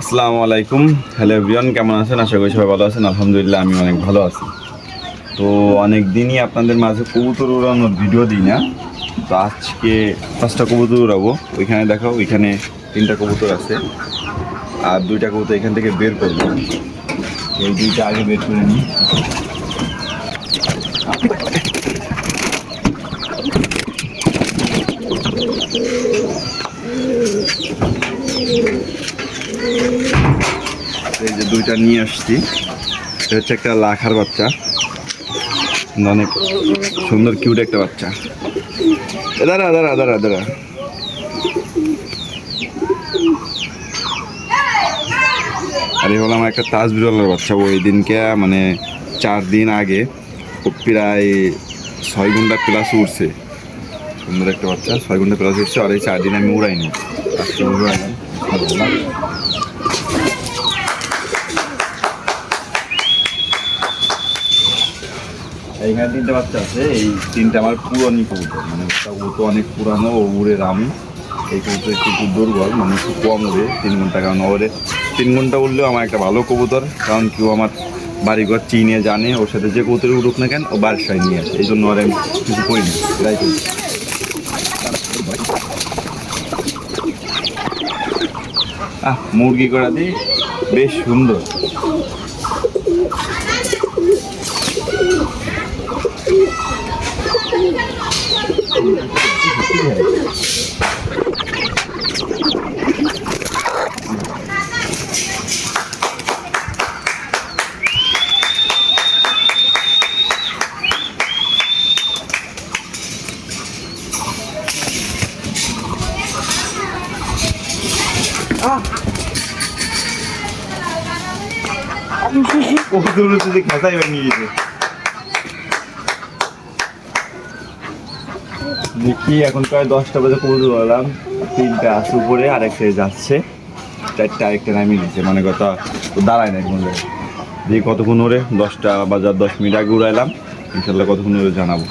আসসালামু আলাইকুম। Hello everyone, কেমন আছেন? আশা করি সবাই ভালো আছেন। আলহামদুলিল্লাহ আমি অনেক ভালো আছি। তো অনেক দিনই আপনাদের মাঝে কবুতর উড়ানোর ভিডিও দিই না। তো আজকে 5টা কবুতর উড়াবো। ওইখানে দেখো, ওইখানে 3টা কবুতর আছে আর 2টা কবুতর এখান থেকে বের করবো। এই 2টা আগে বের করে নিই। এই যে 2টা নিয়ে আসছি। এটা হচ্ছে একটা লাখার বাচ্চা, অনেক সুন্দর কিউট একটা বাচ্চা। দাঁড়া দাঁড়া দাঁড়া দাঁড়া। আর এই হলো আমার একটা তাজ বিরলের বাচ্চা। ওই দিনকে মানে 4 দিন আগে ও প্রায় 6 ঘন্টা প্লাস উঠছে। সুন্দর একটা বাচ্চা, 6 ঘন্টা প্লাস উঠছে। আর এই 4 দিন আমি উড়াইনি, আজকে উড়াইলাম। এইখানে 3টা বাচ্চা আছে। এই 3টা আমার পুরানি কবুতর, মানে ও তো অনেক পুরানো, ও উড়ে রামি। এই কবুতর একটু দুর্বল, মানে একটু কম উড়ে 3 ঘন্টা। কারণ ওরে 3 ঘন্টা উঠলেও আমার একটা ভালো কবুতর, কারণ কেউ আমার বাড়িঘর চিনে জানে, ওর সাথে যে কবুতর উঠুক না কেন ও বাসায় নিয়ে আসে। এই জন্য ওর আমি কিছু করি না, এটাই করি। মুরগি করা দিই, বেশ সুন্দর। কবুতর উঠে খেসাই ভেঙে গেছে। দেখি এখন প্রায় 10টা বাজে কবুতর উড়ালাম। 3টা আছে উপরে, আরেকটা যাচ্ছে, 4টা আরেকটা নামিয়ে দিচ্ছে। মানে কথা দাঁড়ায় না এখন। দেখি কতক্ষণ ওরে, 10টা বাজার 10 মিনিট আগে উড়াইলাম। ইনশাল্লাহ কতক্ষণ ওরে জানাবো।